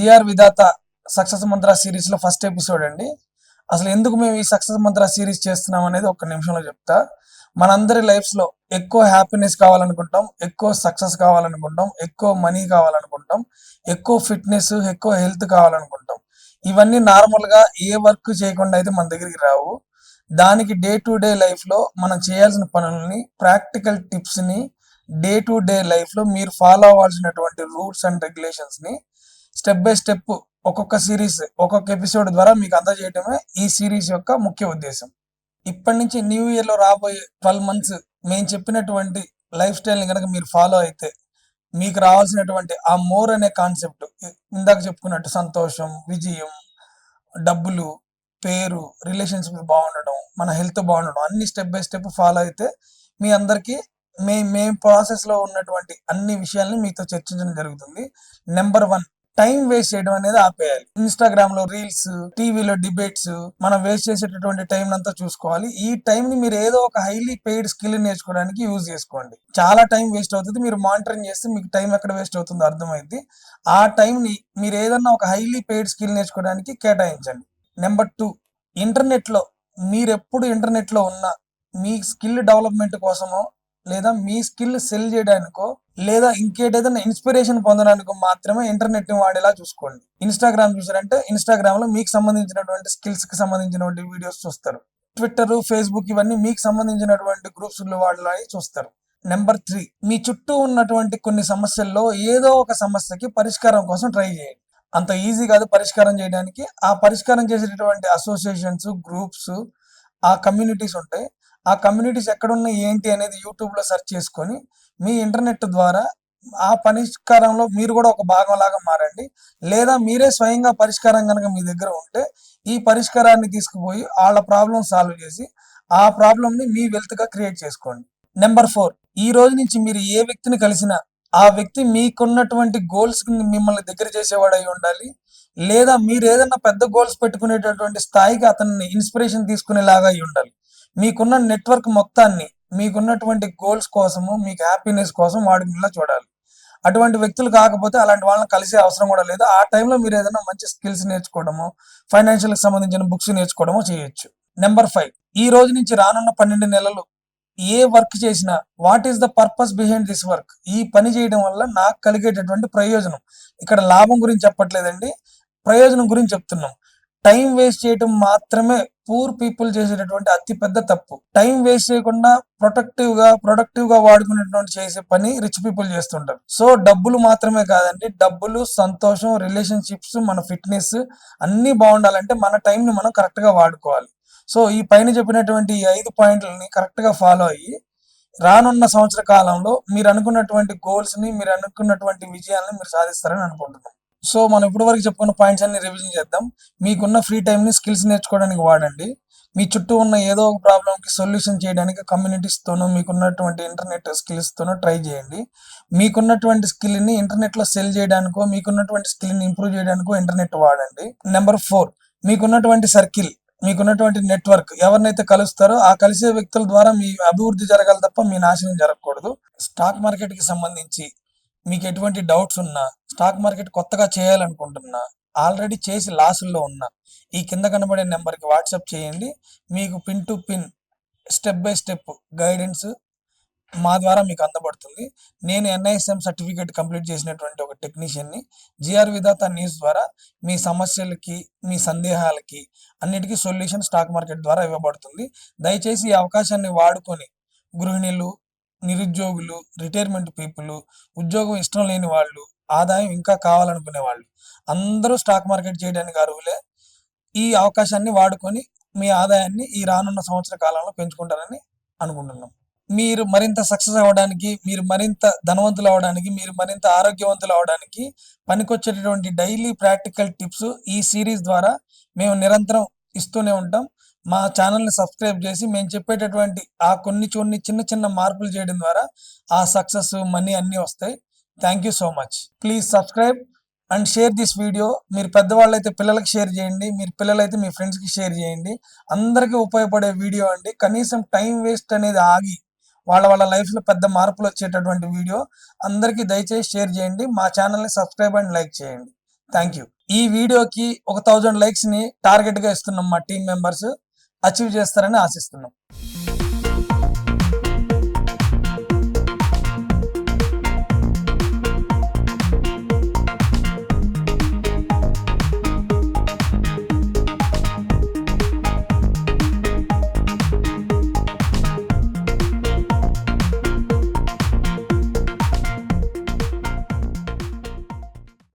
GR విధాత success మంత్ర series లో first episode అండి. అసలు ఎందుకు మేము ఈ సక్సెస్ మంత్ర సిరీస్ చేస్తున్నాం అనేది ఒక్క నిమిషంలో చెప్తా. మనందరి లైఫ్స్ లో ఎక్కువ హ్యాపీనెస్ కావాలనుకుంటాం, ఎక్కువ సక్సెస్ కావాలనుకుంటాం, ఎక్కువ మనీ కావాలనుకుంటాం, ఎక్కువ ఫిట్నెస్, ఎక్కువ హెల్త్ కావాలనుకుంటాం. ఇవన్నీ నార్మల్ గా ఏ వర్క్ చేయకుండా అయితే మన దగ్గరికి రావు. దానికి డే టు డే లైఫ్ లో మనం చేయాల్సిన పనులని, ప్రాక్టికల్ టిప్స్ ని, డే టు డే లైఫ్ లో మీరు ఫాలో అవ్వాల్సినటువంటి రూల్స్ అండ్ రెగ్యులేషన్స్ ని స్టెప్ బై స్టెప్ ఒక్కొక్క సిరీస్, ఒక్కొక్క ఎపిసోడ్ ద్వారా మీకు అందజేయటమే ఈ సిరీస్ యొక్క ముఖ్య ఉద్దేశం. ఇప్పటి నుంచి న్యూ ఇయర్ లో రాబోయే 12 మంత్స్ మేము చెప్పినటువంటి లైఫ్ స్టైల్ ని కనుక మీరు ఫాలో అయితే మీకు రావాల్సినటువంటి ఆ మోర్ అనే కాన్సెప్ట్, ఇందాక చెప్పుకున్నట్టు సంతోషం, విజయం, డబ్బులు, పేరు, రిలేషన్షిప్ బాగుండడం, మన హెల్త్ బాగుండడం, అన్ని స్టెప్ బై స్టెప్ ఫాలో అయితే మీ అందరికీ మేము ప్రాసెస్ లో ఉన్నటువంటి అన్ని విషయాల్ని మీతో చర్చించడం జరుగుతుంది. నెంబర్ 1, టైం వేస్ట్ చేయడం అనేది ఆపేయాలి. ఇన్స్టాగ్రామ్ లో రీల్స్, టీవీలో డిబేట్స్, మనం వేస్ట్ చేసేటటువంటి టైం అంతా చూసుకోవాలి. ఈ టైం ని మీరు ఏదో ఒక హైలీ పెయిడ్ స్కిల్ నేర్చుకోవడానికి యూజ్ చేసుకోండి. చాలా టైం వేస్ట్ అవుతుంది, మీరు మానిటరింగ్ చేస్తే మీకు టైం ఎక్కడ వేస్ట్ అవుతుందో అర్థమైంది. ఆ టైం ని మీరు ఏదన్నా ఒక హైలీ పెయిడ్ స్కిల్ నేర్చుకోవడానికి కేటాయించండి. నెంబర్ 2, ఇంటర్నెట్ లో మీరెప్పుడు ఇంటర్నెట్ లో ఉన్నా మీ స్కిల్ డెవలప్మెంట్ కోసమో, లేదా మీ స్కిల్ సెల్ చేయడానికో, లేదా ఇంకేటేదైనా ఇన్స్పిరేషన్ పొందడానికి మాత్రమే ఇంటర్నెట్ ని వాడేలా చూసుకోండి. ఇన్స్టాగ్రామ్ చూసారంటే ఇన్స్టాగ్రామ్ లో మీకు సంబంధించినటువంటి స్కిల్స్ కి సంబంధించినటువంటి వీడియోస్ చూస్తారు. ట్విట్టర్, ఫేస్బుక్ ఇవన్నీ మీకు సంబంధించినటువంటి గ్రూప్స్ వాడేలా చూస్తారు. నెంబర్ 3, మీ చుట్టూ ఉన్నటువంటి కొన్ని సమస్యల్లో ఏదో ఒక సమస్యకి పరిష్కారం కోసం ట్రై చేయండి. అంత ఈజీ కాదు పరిష్కారం చేయడానికి. ఆ పరిష్కారం చేసేటటువంటి అసోసియేషన్స్, గ్రూప్స్, ఆ కమ్యూనిటీస్ ఉంటాయి. ఆ కమ్యూనిటీస్ ఎక్కడున్నాయి ఏంటి అనేది యూట్యూబ్ లో సెర్చ్ చేసుకొని మీ ఇంటర్నెట్ ద్వారా ఆ పరిష్కారంలో మీరు కూడా ఒక భాగం లాగా మారండి. లేదా మీరే స్వయంగా పరిష్కారం కనుక మీ దగ్గర ఉంటే ఈ పరిష్కారాన్ని తీసుకుపోయి వాళ్ళ ప్రాబ్లం సాల్వ్ చేసి ఆ ప్రాబ్లం ని మీ వెల్త్ గా క్రియేట్ చేసుకోండి. నెంబర్ 4, ఈ రోజు నుంచి మీరు ఏ వ్యక్తిని కలిసినా ఆ వ్యక్తి మీకున్నటువంటి గోల్స్ కి మిమ్మల్ని దగ్గర చేసేవాడు అయి ఉండాలి. లేదా మీరు ఏదైనా పెద్ద గోల్స్ పెట్టుకునేటటువంటి స్థాయికి అతన్ని ఇన్స్పిరేషన్ తీసుకునేలాగా అయి ఉండాలి. మీకున్న నెట్వర్క్ మొత్తాన్ని మీకున్నటువంటి గోల్స్ కోసము, మీకు హ్యాపీనెస్ కోసం వాడుకునేలా చూడాలి. అటువంటి వ్యక్తులు కాకపోతే అలాంటి వాళ్ళని కలిసే అవసరం కూడా లేదు. ఆ టైంలో మీరు ఏదైనా మంచి స్కిల్స్ నేర్చుకోవడమో, ఫైనాన్షియల్ కి సంబంధించిన బుక్స్ నేర్చుకోవడమో చేయొచ్చు. నెంబర్ 5, ఈ రోజు నుంచి రానున్న 12 నెలలు ఏ వర్క్ చేసినా what is the purpose behind this work, ఈ పని చేయడం వల్ల నాకు కలిగేటటువంటి ప్రయోజనం. ఇక్కడ లాభం గురించి చెప్పట్లేదండి, ప్రయోజనం గురించి చెప్తున్నాం. టైం వేస్ట్ చేయడం మాత్రమే పూర్ పీపుల్ చేసేటటువంటి అతి పెద్ద తప్పు. టైం వేస్ట్ చేయకుండా ప్రొడక్టివ్ గా వాడుకునేటువంటి చేసే పని రిచ్ పీపుల్ చేస్తుంటారు. సో డబ్బులు మాత్రమే కాదండి, డబ్బులు, సంతోషం, రిలేషన్షిప్స్, మన ఫిట్నెస్ అన్ని బాగుండాలంటే మన టైం ని మనం కరెక్ట్ గా వాడుకోవాలి. సో ఈ పైన చెప్పినటువంటి ఈ 5 పాయింట్లని కరెక్ట్ గా ఫాలో అయ్యి రానున్న సంవత్సర కాలంలో మీరు అనుకున్నటువంటి గోల్స్ ని, మీరు అనుకున్నటువంటి విజయాలను మీరు సాధిస్తారని అనుకుంటున్నాం. సో మనం ఇప్పటి వరకు చెప్పుకున్న పాయింట్స్ అన్ని రివిజన్ చేద్దాం. మీకున్న ఫ్రీ టైం ని స్కిల్స్ నేర్చుకోవడానికి వాడండి. మీ చుట్టూ ఉన్న ఏదో ఒక ప్రాబ్లం కి సొల్యూషన్ చేయడానికి కమ్యూనిటీస్ తోనో, మీకున్నటువంటి ఇంటర్నెట్ స్కిల్స్ తోనో ట్రై చేయండి. మీకున్నటువంటి స్కిల్ ని ఇంటర్నెట్ లో సెల్ చేయడానికో, మీకున్నటువంటి స్కిల్ ని ఇంప్రూవ్ చేయడానికో ఇంటర్నెట్ వాడండి. నెంబర్ 4, మీకున్నటువంటి సర్కిల్, మీకున్నటువంటి నెట్వర్క్, ఎవరినైతే కలుస్తారో ఆ కలిసే వ్యక్తుల ద్వారా మీ అభివృద్ధి జరగాలి తప్ప మీ నాశనం జరగకూడదు. స్టాక్ మార్కెట్ కి సంబంధించి మీకు ఎటువంటి డౌట్స్ ఉన్నా, స్టాక్ మార్కెట్ కొత్తగా చేయాలనుకుంటున్నా, ఆల్రెడీ చేసి లాసుల్లో ఉన్నా, ఈ కింద కనబడే నెంబర్కి వాట్సాప్ చేయండి. మీకు pin to pin, step by step guidance మా ద్వారా మీకు అందబడుతుంది. నేను NISM సర్టిఫికేట్ కంప్లీట్ చేసినటువంటి ఒక టెక్నీషియన్ని. జిఆర్ విధాత న్యూస్ ద్వారా మీ సమస్యలకి, మీ సందేహాలకి అన్నిటికీ సొల్యూషన్ స్టాక్ మార్కెట్ ద్వారా ఇవ్వబడుతుంది. దయచేసి ఈ అవకాశాన్ని వాడుకొని గృహిణులు, నిరుద్యోగులు, రిటైర్మెంట్ పీపుల్, ఉద్యోగం ఇష్టం లేని వాళ్ళు, ఆదాయం ఇంకా కావాలనుకునే వాళ్ళు అందరూ స్టాక్ మార్కెట్ చేయడానికి అర్హులే. ఈ అవకాశాన్ని వాడుకొని మీ ఆదాయాన్ని ఈ రానున్న సంవత్సర కాలంలో పెంచుకుంటారని అనుకుంటున్నాం. మీరు మరింత సక్సెస్ అవ్వడానికి, మీరు మరింత ధనవంతులు అవ్వడానికి, మీరు మరింత ఆరోగ్యవంతులు అవ్వడానికి పనికొచ్చేటటువంటి డైలీ ప్రాక్టికల్ టిప్స్ ఈ సిరీస్ ద్వారా మేము నిరంతరం ఇస్తూనే ఉంటాం. మా ఛానల్ని సబ్స్క్రైబ్ చేసి మేము చెప్పేటటువంటి ఆ కొన్ని చిన్న చిన్న మార్పులు చేయడం ద్వారా ఆ సక్సెస్, మనీ అన్నీ వస్తాయి. Thank you so much. Please subscribe and share this video. మీరు పెద్దవాళ్ళైతే పిల్లలకి షేర్ చేయండి, మీరు పిల్లలైతే మీ ఫ్రెండ్స్కి షేర్ చేయండి. అందరికీ ఉపయోగపడే వీడియో అండి. కనీసం టైం వేస్ట్ అనేది ఆగి వాళ్ళ లైఫ్లో పెద్ద మార్పులు వచ్చేటటువంటి వీడియో. అందరికీ దయచేసి షేర్ చేయండి. మా ఛానల్ని సబ్స్క్రైబ్ అండ్ లైక్ చేయండి. Thank you. ఈ వీడియోకి ఒక 1000 లైక్స్ ని టార్గెట్ గా ఇస్తున్నాం. మా టీం మెంబర్స్ అచీవ్ చేస్తారని ఆశిస్తున్నాం.